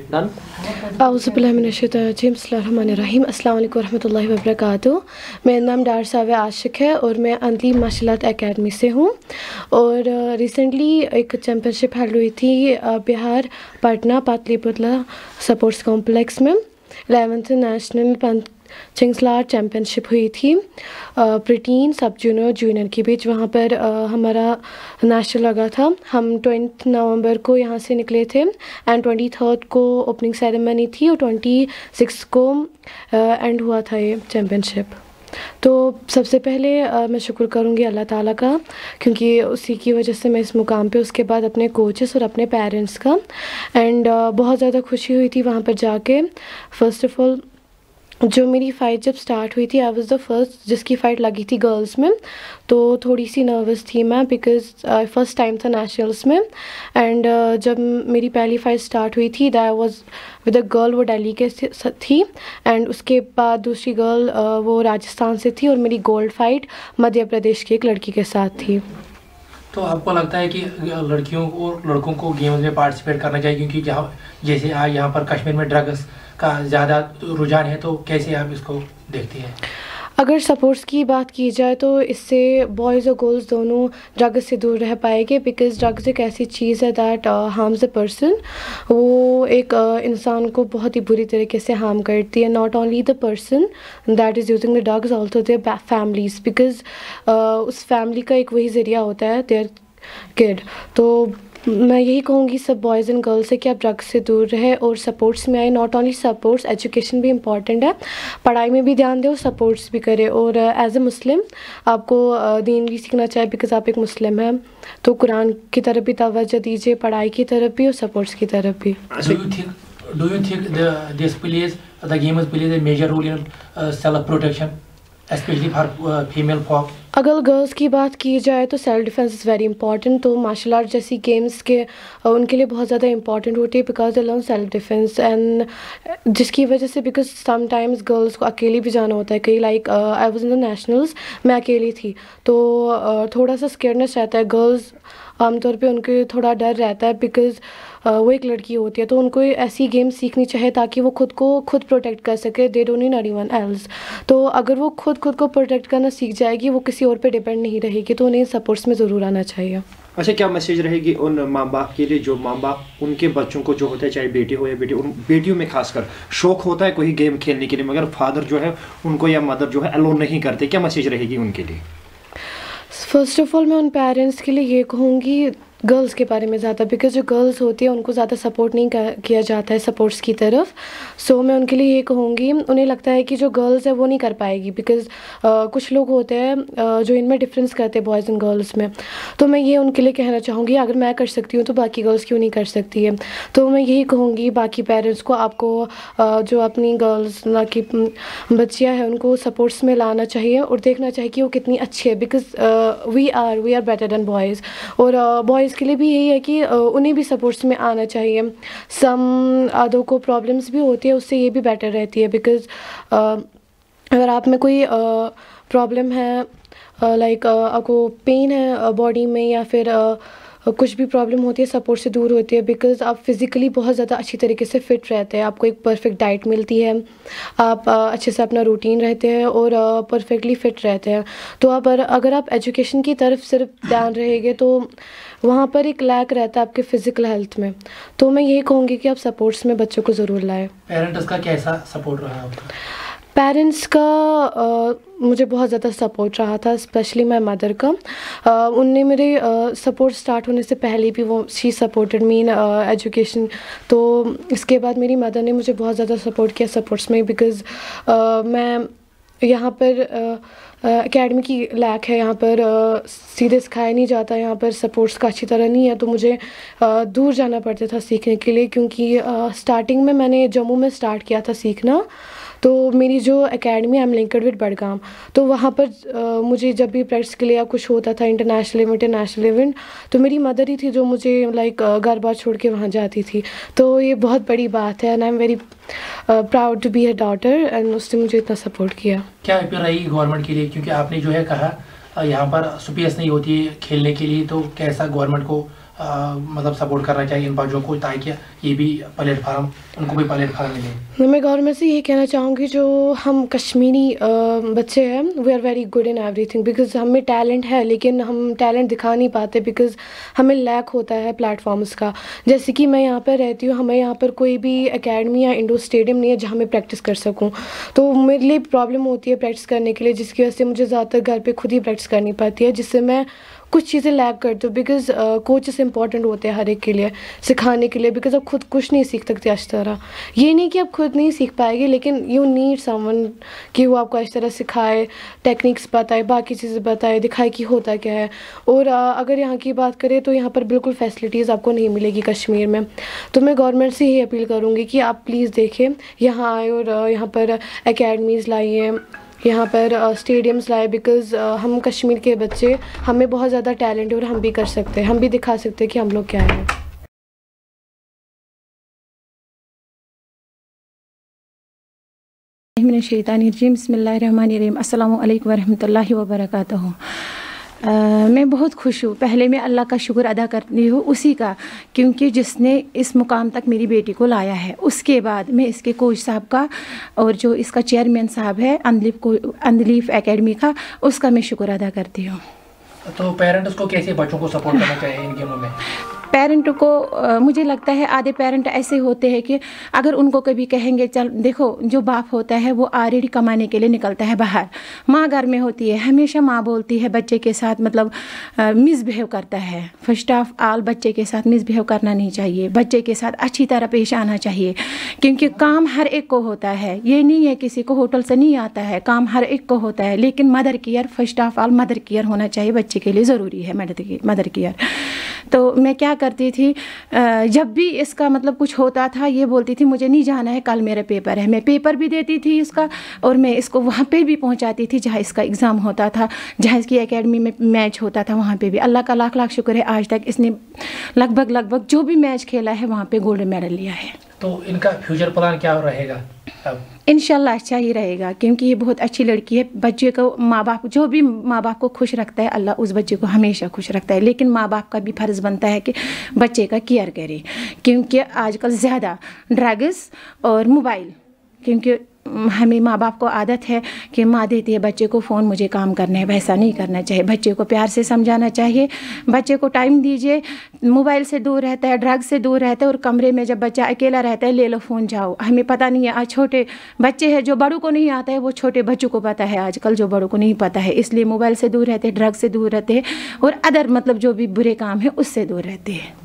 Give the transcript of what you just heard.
बिस्मिल्लाहिर्रहमानिर्रहीम, अस्सलाम वालेकुम रहमतुल्लाहि व बरकातुहू। मेरा नाम डार सावे आशिक है और मैं अंधली मार्शल आर्ट एकेडमी से हूँ। और रिसेंटली एक चैम्पियनशिप हेल्ड हुई थी बिहार पटना पाटलिपुत्र स्पोर्ट्स कॉम्प्लेक्स में। 11th नेशनल चिंग्सला चैम्पियनशिप हुई थी प्रीटीन सब जूनियर जूनियर के बीच। वहाँ पर हमारा नेशनल लगा था। हम 20 नवंबर को यहाँ से निकले थे एंड 23 को ओपनिंग सेरेमनी थी और 26 को एंड हुआ था ये चैम्पियनशिप। तो सबसे पहले मैं शुक्र करूँगी अल्लाह ताला का, क्योंकि उसी की वजह से मैं इस मुकाम पे। उसके बाद अपने कोचेस और अपने पेरेंट्स का। एंड बहुत ज़्यादा खुशी हुई थी वहाँ पर जाके। फ़र्स्ट ऑफ़ ऑल जो मेरी फ़ाइट जब स्टार्ट हुई थी, आई वाज द फर्स्ट जिसकी फ़ाइट लगी थी गर्ल्स में। तो थोड़ी सी नर्वस थी मैं, बिकॉज़ फ़र्स्ट टाइम था नेशनल्स में। एंड जब मेरी पहली फ़ाइट स्टार्ट हुई थी that was with a girl, वो दिल्ली के थी। एंड उसके बाद दूसरी गर्ल वो राजस्थान से थी और मेरी गोल्ड फाइट मध्य प्रदेश की एक लड़की के साथ थी। तो आपको लगता है कि लड़कियों और लड़कों को गेम्स में पार्टिसिपेट करना चाहिए, क्योंकि जैसे यहाँ पर कश्मीर में ड्रग्स का ज़्यादा रुझान है, तो कैसे आप इसको देखते हैं? अगर स्पोर्ट्स की बात की जाए तो इससे बॉयज़ और गर्ल्स दोनों ड्रग्स से दूर रह पाएंगे, बिकॉज़ ड्रग्स एक ऐसी चीज़ है दैट हार्म्स अ पर्सन। वो एक इंसान को बहुत ही बुरी तरीके से हार्म करती है। Not only the person that is using the drugs, also there families, because उस फैमिली का एक वही ज़रिया होता है देयर किड। तो मैं यही कहूँगी सब बॉयज़ एंड गर्ल्स से कि आप ड्रग्स से दूर रहें और सपोर्ट्स में आए। नॉट ओनली सपोर्ट्स, एजुकेशन भी इम्पॉर्टेंट है। पढ़ाई में भी ध्यान दें और सपोर्ट्स भी करें। और एज ए मुस्लिम आपको दीन भी सीखना चाहिए, बिकॉज़ आप एक मुस्लिम हैं। तो कुरान की तरफ भी तवज्जो दीजिए, पढ़ाई की तरफ भी और सपोर्ट्स की तरफ भी। Do you think the games plays a major role in self protection, especially for female folk? अगर गर्ल्स की बात की जाए तो self defence is very important. तो मार्शल आर्ट जैसी गेम्स के उनके लिए बहुत ज़्यादा इंपॉर्टेंट होती है, because they learn self defence. And जिसकी वजह से, बिकॉज समटाइम्स गर्ल्स को अकेले भी जाना होता है कहीं। Like I was in the nationals, मैं अकेली थी, तो थोड़ा सा स्केयरनेस रहता है। गर्ल्स आमतौर पे उनके थोड़ा डर रहता है, बिकॉज़ वो एक लड़की होती है। तो उनको ऐसी गेम सीखनी चाहिए ताकि वो खुद को खुद प्रोटेक्ट कर सके। They don't need anyone else. तो अगर वो खुद को प्रोटेक्ट करना सीख जाएगी, वो किसी और पे डिपेंड नहीं रहेगी। तो उन्हें सपोर्ट्स में ज़रूर आना चाहिए। अच्छा, क्या मैसेज रहेगी उन माँ बाप के लिए जो माँ बाप उनके बच्चों को जो होता है, चाहे बेटी हो या बेटी, उन बेटियों में खासकर शौक होता है कोई गेम खेलने के लिए, मगर फादर जो है उनको या मदर जो है अलाउ नहीं करते? क्या मैसेज रहेगी उनके लिए? फ़र्स्ट ऑफ़ ऑल मैं उन पेरेंट्स के लिए ये कहूँगी, गर्ल्स के बारे में ज़्यादा, बिकॉज़ जो गर्ल्स होती है उनको ज़्यादा सपोर्ट नहीं किया जाता है सपोर्ट्स की तरफ। सो मैं उनके लिए ये कहूँगी, उन्हें लगता है कि जो गर्ल्स है वो नहीं कर पाएगी, बिकॉज़ कुछ लोग होते हैं जो इनमें डिफरेंस करते हैं बॉयज़ एंड गर्ल्स में। तो मैं ये उनके लिए कहना चाहूँगी, अगर मैं कर सकती हूँ तो बाकी गर्ल्स क्यों नहीं कर सकती है। तो मैं यही कहूँगी बाकी पेरेंट्स को, आपको जो अपनी गर्ल्स ना कि बच्चियाँ हैं उनको सपोर्ट्स में लाना चाहिए और देखना चाहिए कि वो कितनी अच्छी है, because we are better than boys. और बॉयज़ के लिए भी यही है कि उन्हें भी सपोर्ट्स में आना चाहिए। सम आदों को प्रॉब्लम्स भी होती है, उससे ये भी बेटर रहती है, बिकॉज़ अगर आप में कोई प्रॉब्लम है, लाइक आपको पेन है बॉडी में या फिर कुछ भी प्रॉब्लम होती है, सपोर्ट से दूर होती है। बिकॉज़ आप फिज़िकली बहुत ज़्यादा अच्छी तरीके से फ़िट रहते हैं, आपको एक परफेक्ट डाइट मिलती है, आप अच्छे से अपना रूटीन रहते हैं और परफेक्टली फ़िट रहते हैं। तो अगर आप एजुकेशन की तरफ सिर्फ ध्यान रहेंगे तो वहाँ पर एक लैक रहता है आपके फ़िज़िकल हेल्थ में। तो मैं यही कहूँगी कि आप सपोर्ट्स में बच्चों को ज़रूर लाएँ। पेरेंट्स का कैसा सपोर्ट रहा आपका? पेरेंट्स का मुझे बहुत ज़्यादा सपोर्ट रहा था, स्पेशली माय मदर का। उनने मेरे सपोर्ट स्टार्ट होने से पहले भी वो she supported me in education. तो इसके बाद मेरी मदर ने मुझे बहुत ज़्यादा सपोर्ट किया सपोर्ट्स में, बिकॉज़ मैं यहाँ पर एकेडमी की लैक है, यहाँ पर सीधे सिखाया नहीं जाता, यहाँ पर सपोर्ट्स का अच्छी तरह नहीं है। तो मुझे दूर जाना पड़ता था सीखने के लिए, क्योंकि स्टार्टिंग में मैंने जम्मू में स्टार्ट किया था सीखना। तो मेरी जो academy I am linked with Budgam, तो वहाँ पर मुझे जब भी प्रैक्टिस के लिए या कुछ होता था इंटरनेशनल इवेंट, तो मेरी मदर ही थी जो मुझे लाइक घर बार छोड़ के वहाँ जाती थी। तो ये बहुत बड़ी बात है and I am very proud to be a daughter, and उसने मुझे इतना सपोर्ट किया। क्या अपील रही गवर्नमेंट के लिए, क्योंकि आपने जो है कहा यहाँ पर स्पेस नहीं होती है खेलने के लिए, तो कैसा गवर्नमेंट को मतलब सपोर्ट करना चाहिए इन बच्चों को, ताकि ये भी प्लेटफार्म, उनको भी प्लेटफार्म मिले? मैं गवर्नमेंट से ये कहना चाहूँगी, जो हम कश्मीरी बच्चे हैं, we are very good in everything, because हमें टैलेंट है लेकिन हम टैलेंट दिखा नहीं पाते बिकॉज हमें लैक होता है प्लेटफॉर्म्स का। जैसे कि मैं यहाँ पर रहती हूँ, हमें यहाँ पर कोई भी एकेडमी या इंडोर स्टेडियम नहीं है जहाँ मैं प्रैक्टिस कर सकूँ, तो मेरे लिए प्रॉब्लम होती है प्रैक्टिस करने के लिए, जिसकी वजह से मुझे ज़्यादातर घर पे खुद ही प्रैक्टिस करनी पड़ती है, जिससे मैं कुछ चीज़ें लैग करती हूँ। बिकॉज कोचेस इंपॉर्टेंट होते हैं हर एक के लिए सिखाने के लिए, बिकॉज आप खुद कुछ नहीं सीख सकते अच्छी तरह। ये नहीं कि आप खुद नहीं सीख पाएंगे, लेकिन यू नीड समवन कि वो आपको अच्छी तरह सिखाए, टेक्निक्स बताए, बाकी चीज़ें बताए, दिखाए कि होता क्या है। और अगर यहाँ की बात करें तो यहाँ पर बिल्कुल फैसिलिटीज़ आपको नहीं मिलेगी कश्मीर में। तो मैं गवर्नमेंट से यही अपील करूँगी कि आप प्लीज़ देखें, यहाँ आए और यहाँ पर एकेडमीज़ लाइए, यहाँ पर स्टेडियम्स लाए, बिकॉज़ हम कश्मीर के बच्चे, हमें बहुत ज़्यादा टैलेंट है और हम भी कर सकते हैं, हम भी दिखा सकते हैं कि हम लोग क्या हैं। बिस्मिल्लाहिर्रहमानिर्रहीम, अस्सलामु अलैकुम वरहमतुल्लाहि वबरकातुहू। मैं बहुत खुश हूँ। पहले मैं अल्लाह का शुक्र अदा करती हूँ उसी का, क्योंकि जिसने इस मुकाम तक मेरी बेटी को लाया है। उसके बाद मैं इसके कोच साहब का और जो इसका चेयरमैन साहब है अंदलीफ एकेडमी का, उसका मैं शुक्र अदा करती हूँ। तो पेरेंट्स को कैसे बच्चों को सपोर्ट करना चाहिए इन गेमों में? पेरेंट को मुझे लगता है आधे पेरेंट ऐसे होते हैं कि अगर उनको कभी कहेंगे चल देखो, जो बाप होता है वो ऑलरेडी कमाने के लिए निकलता है बाहर, माँ घर में होती है, हमेशा माँ बोलती है बच्चे के साथ मतलब मिसबिहेव करता है। फर्स्ट ऑफ ऑल बच्चे के साथ मिसबिहेव करना नहीं चाहिए, बच्चे के साथ अच्छी तरह पेश आना चाहिए, क्योंकि काम हर एक को होता है। ये नहीं है किसी को होटल से नहीं आता है, काम हर एक को होता है, लेकिन mother care, first of all mother care होना चाहिए, बच्चे के लिए ज़रूरी है मदर केयर। तो मैं क्या करती थी, जब भी इसका मतलब कुछ होता था ये बोलती थी मुझे नहीं जाना है, कल मेरा पेपर है। मैं पेपर भी देती थी इसका और मैं इसको वहाँ पे भी पहुँचाती थी जहाँ इसका एग्ज़ाम होता था, जहाँ इसकी एकेडमी में मैच होता था, वहाँ पे भी। अल्लाह का लाख लाख शुक्र है, आज तक इसने लगभग जो भी मैच खेला है वहाँ पे गोल्ड मेडल लिया है। तो इनका फ्यूचर प्लान क्या रहेगा अब? इंशाल्लाह अच्छा ही रहेगा, क्योंकि ये बहुत अच्छी लड़की है। बच्चे को माँ बाप, जो भी माँ बाप को खुश रखता है अल्लाह उस बच्चे को हमेशा खुश रखता है, लेकिन माँ बाप का भी फ़र्ज़ बनता है कि बच्चे का केयर करे, क्योंकि आजकल ज़्यादा ड्रग्स और मोबाइल, क्योंकि हमें माँ बाप को आदत है कि माँ देती है बच्चे को फ़ोन, मुझे काम करना है, वैसा नहीं करना चाहिए। बच्चे को प्यार से समझाना चाहिए, बच्चे को टाइम दीजिए। मोबाइल से दूर रहता है, ड्रग्स से दूर रहता है, और कमरे में जब बच्चा अकेला रहता है ले लो फ़ोन, जाओ। हमें पता नहीं है, आज छोटे बच्चे हैं, जो बड़ों को नहीं आता है वो छोटे बच्चों को पता है आजकल, जो बड़ों को नहीं पता है। इसलिए मोबाइल से दूर रहते हैं, ड्रग्स से दूर रहते हैं, और अदर मतलब जो भी बुरे काम है उससे दूर रहते हैं।